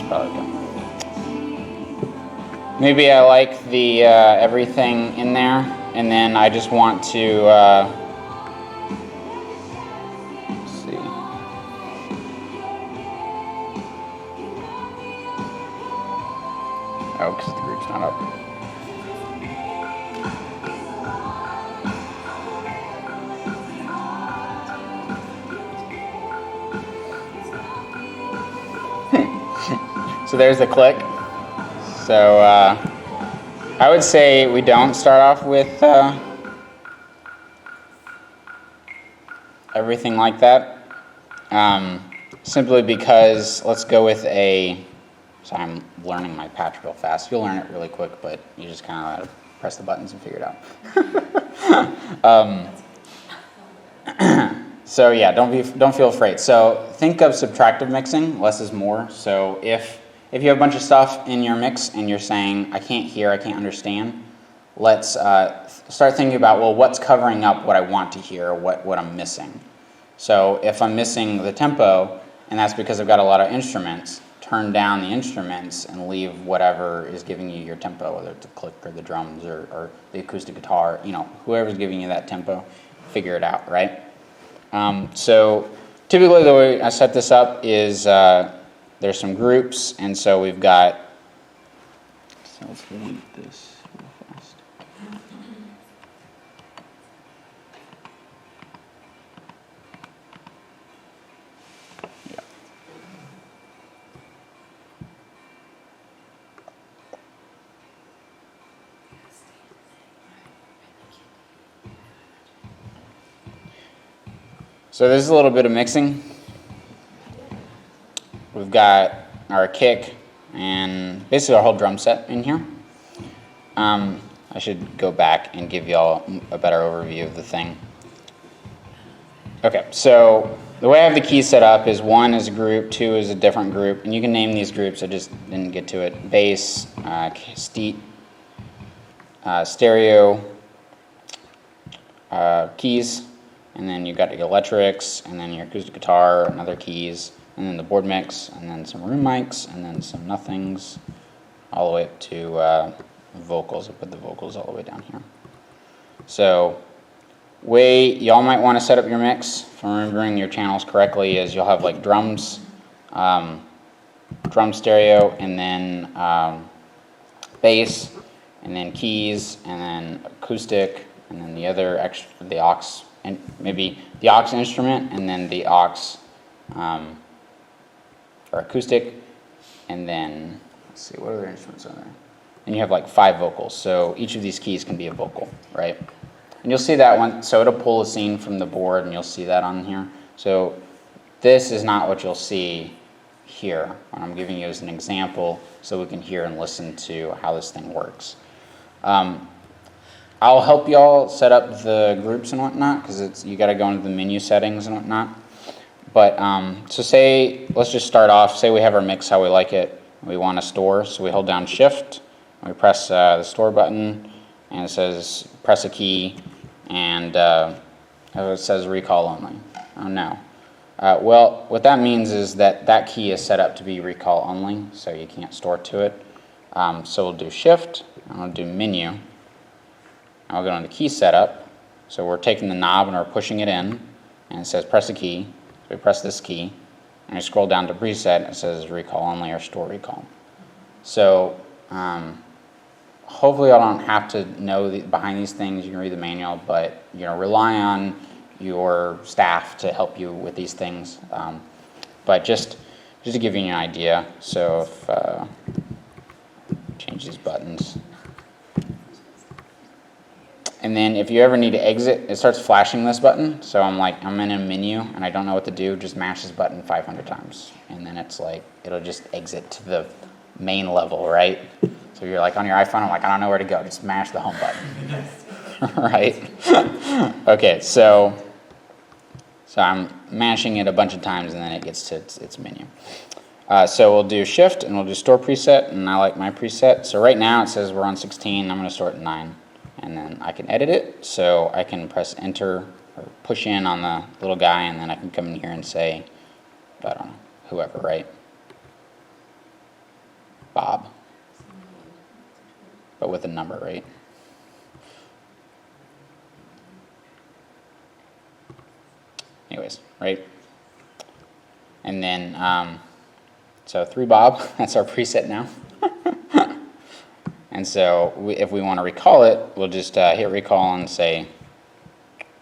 probably okay. Maybe I like the everything in there, and then I just want to let's see. Oh, because the group's not up. So there's the click. So I would say we don't start off with everything like that, simply because let's go with a, so I'm learning my patch real fast. You'll learn it really quick, but you just kind of press the buttons and figure it out. So yeah, don't feel afraid. So think of subtractive mixing, less is more. So if you have a bunch of stuff in your mix and you're saying, I can't hear, I can't understand, let's start thinking about, well, what's covering up what I want to hear, what I'm missing. So if I'm missing the tempo, and that's because I've got a lot of instruments, turn down the instruments and leave whatever is giving you your tempo, whether it's the click or the drums or the acoustic guitar, whoever's giving you that tempo, figure it out, right? So typically the way I set this up is there's some groups, and so we've got, so let's delete this real fast. Yeah. So this is a little bit of mixing. We've got our kick and basically our whole drum set in here. I should go back and give y'all a better overview of the thing. Okay, so the way I have the keys set up is 1 is a group, 2 is a different group, and you can name these groups, I just didn't get to it. Bass, stereo, keys, and then you've got your electrics, and then your acoustic guitar, and other keys, and then the board mix, and then some room mics, and then some nothings, all the way up to vocals. I put the vocals all the way down here. So, way y'all might want to set up your mix, if I'm remembering your channels correctly, is you'll have like drums, drum stereo, and then bass, and then keys, and then acoustic, and then the other extra, the aux, and maybe the aux instrument, and then the aux or acoustic, and then let's see, what other instruments are there? And you have like 5 vocals, so each of these keys can be a vocal, right? And you'll see that one, so it'll pull a scene from the board, and you'll see that on here. So this is not what you'll see here. What I'm giving you as an example, so we can hear and listen to how this thing works. I'll help y'all set up the groups and whatnot, because you got to go into the menu settings and whatnot. But so say, let's just start off, say we have our mix how we like it, we want to store, so we hold down shift, and we press the store button, and it says press a key, and it says recall only. Oh no. Well, what that means is that key is set up to be recall only, so you can't store to it. So we'll do shift, and we'll do menu, and we'll go into key setup. So we're taking the knob and we're pushing it in, and it says press a key. So we press this key, and we scroll down to preset, and it says recall only or store recall. So hopefully I don't have to know behind these things. You can read the manual, but rely on your staff to help you with these things. But just to give you an idea, so if change these buttons. And then if you ever need to exit, it starts flashing this button. So I'm in a menu and I don't know what to do, just mash this button 500 times. And then it's like, it'll just exit to the main level, right? So you're like on your iPhone, I'm like, I don't know where to go, just mash the home button. Right? Okay, so I'm mashing it a bunch of times and then it gets to its menu. So we'll do shift and we'll do store preset, and I like my preset. So right now it says we're on 16, I'm going to store at 9. And then I can edit it, so I can press enter or push in on the little guy, and then I can come in here and say, I don't know, whoever, right? but with a number, right? Anyways, right? And then, so 3 Bob, that's our preset now. And so if we want to recall it, we'll just hit recall and say,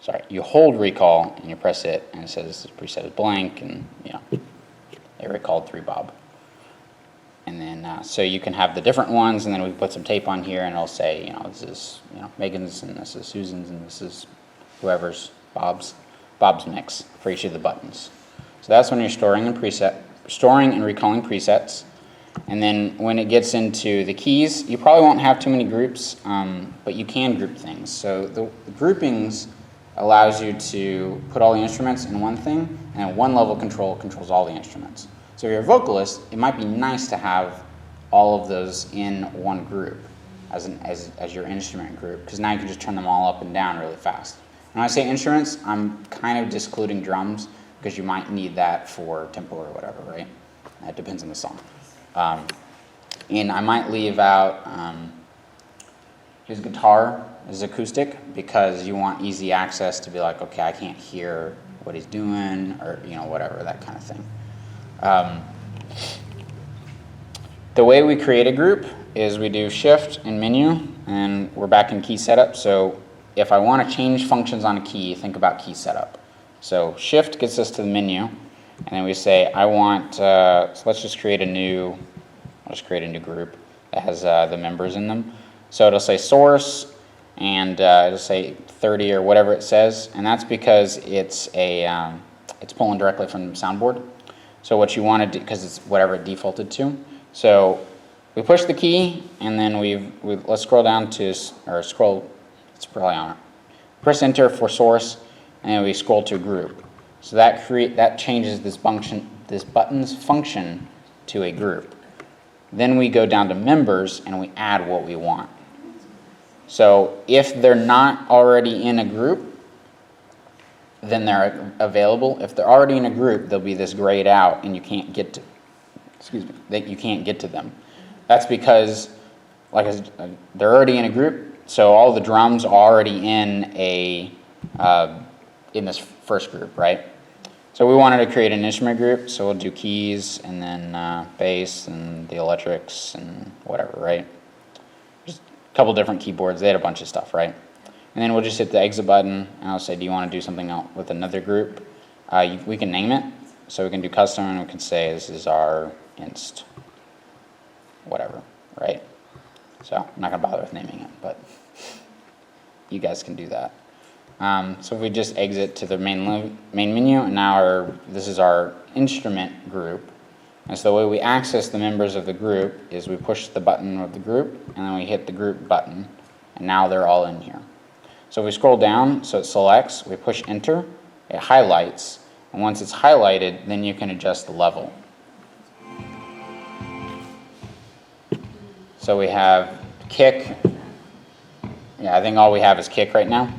sorry, you hold recall and you press it and it says this preset is blank, and you know, it recalled 3 Bob. And then, so you can have the different ones, and then we put some tape on here and it'll say, you know, this is, you know, Megan's, and this is Susan's, and this is whoever's, Bob's mix for each of the buttons. So that's when you're storing and recalling presets. And then when it gets into the keys, you probably won't have too many groups, but you can group things. So the groupings allows you to put all the instruments in one thing, and one level control controls all the instruments. So if you're a vocalist, it might be nice to have all of those in one group as your instrument group, because now you can just turn them all up and down really fast. When I say instruments, I'm kind of excluding drums, because you might need that for tempo or whatever, right? That depends on the song. And I might leave out his guitar is acoustic, because you want easy access to be like, okay, I can't hear what he's doing, or you know, whatever, that kind of thing. The way we create a group is we do shift and menu, and we're back in key setup. So if I want to change functions on a key, think about key setup. So shift gets us to the menu, and then we say I want, so let's just create a new, I'll just create a new group that has the members in them. So it'll say source, and it'll say 30 or whatever it says, and that's because it's a it's pulling directly from the soundboard. So what you want to do, because it's whatever it defaulted to. So we push the key, and then let's scroll down to, or scroll, it's probably on it. Press enter for source, and then we scroll to group. So that changes this button's function to a group. Then we go down to members and we add what we want. So if they're not already in a group, then they're available. If they're already in a group, they'll be this grayed out, and you can't get to, you can't get to them. That's because, like I said, they're already in a group, so all the drums are already in in this first group, right? So we wanted to create an instrument group, so we'll do keys, and then bass, and the electrics, and whatever, right? Just a couple different keyboards. They had a bunch of stuff, right? And then we'll just hit the exit button, and I'll say, do you want to do something else with another group? We can name it, so we can do custom, and we can say this is our inst, whatever, right? So I'm not going to bother with naming it, but you guys can do that. So if we just exit to the main menu, and now this is our instrument group. And so the way we access the members of the group is we push the button of the group, and then we hit the group button, and now they're all in here. So if we scroll down, so it selects, we push enter, it highlights, and once it's highlighted, then you can adjust the level. So we have kick. Yeah, I think all we have is kick right now.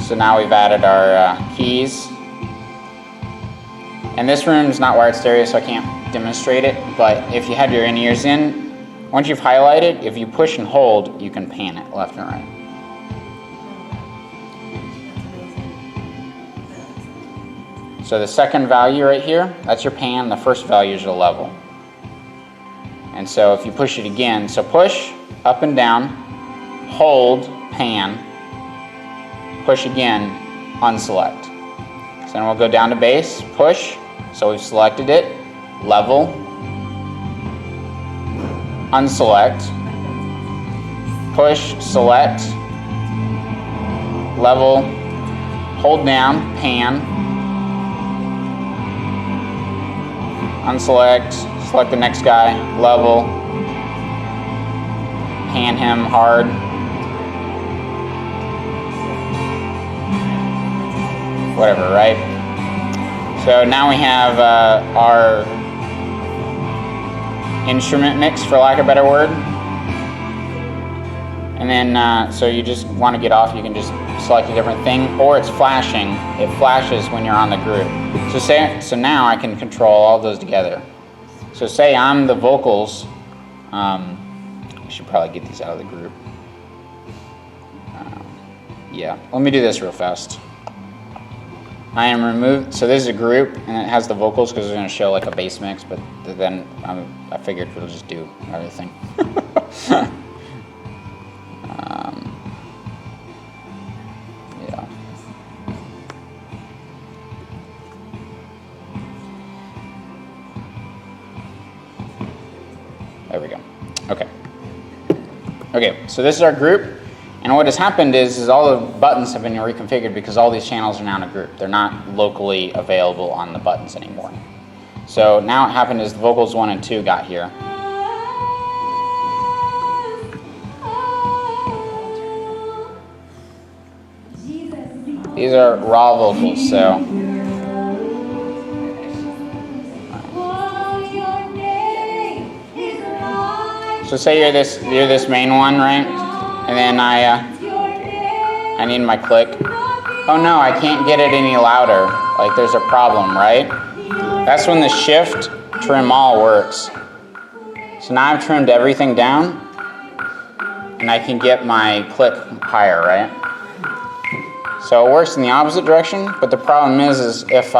So now we've added our keys. And this room is not wired stereo, so I can't demonstrate it, but if you have your in-ears in, once you've highlighted, if you push and hold, you can pan it left and right. So the second value right here, that's your pan. The first value is your level. And so if you push it again, so push, up and down, hold, pan, push again, unselect. So then we'll go down to bass, push, so we've selected it, level, unselect, push, select, level, hold down, pan, unselect, select the next guy, level, pan him hard, whatever, right? So now we have our instrument mix, for lack of a better word. And then, so you just want to get off, you can just select a different thing, or it's flashing. It flashes when you're on the group. So now I can control all those together. So say I'm the vocals, We should probably get these out of the group. Yeah, let me do this real fast. I am removed, so this is a group, and it has the vocals because it's going to show like a bass mix, but then I figured we'll just do everything. Yeah. There we go. Okay. Okay, so this is our group. And what has happened is all the buttons have been reconfigured because all these channels are now in a group. They're not locally available on the buttons anymore. So now what happened is the vocals 1 and 2 got here. These are raw vocals, so. So say you're this main one, right? And then I need my click. Oh no, I can't get it any louder. Like there's a problem, right? That's when the shift trim all works. So now I've trimmed everything down and I can get my click higher, right? So it works in the opposite direction, but the problem is if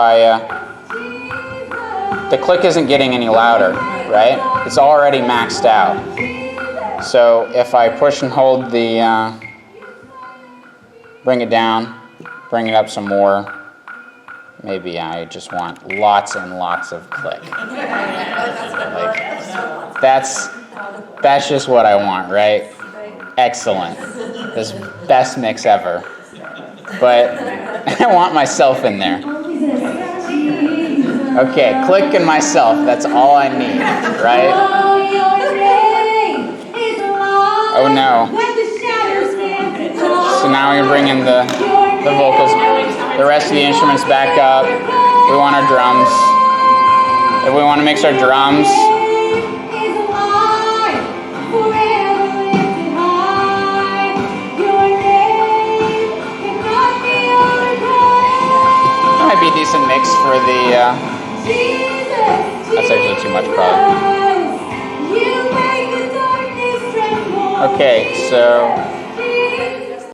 the click isn't getting any louder, right? It's already maxed out. So if I push and hold the, bring it down, bring it up some more, maybe I just want lots and lots of click. Like, that's just what I want, right? Excellent. This best mix ever. But I want myself in there. Okay, click and myself, that's all I need, right? Oh no. So now we bring in the vocals, the rest of the instruments back up. We want our drums. If we want to mix our drums, that might be a decent mix for the, that's actually too much probably. Okay, so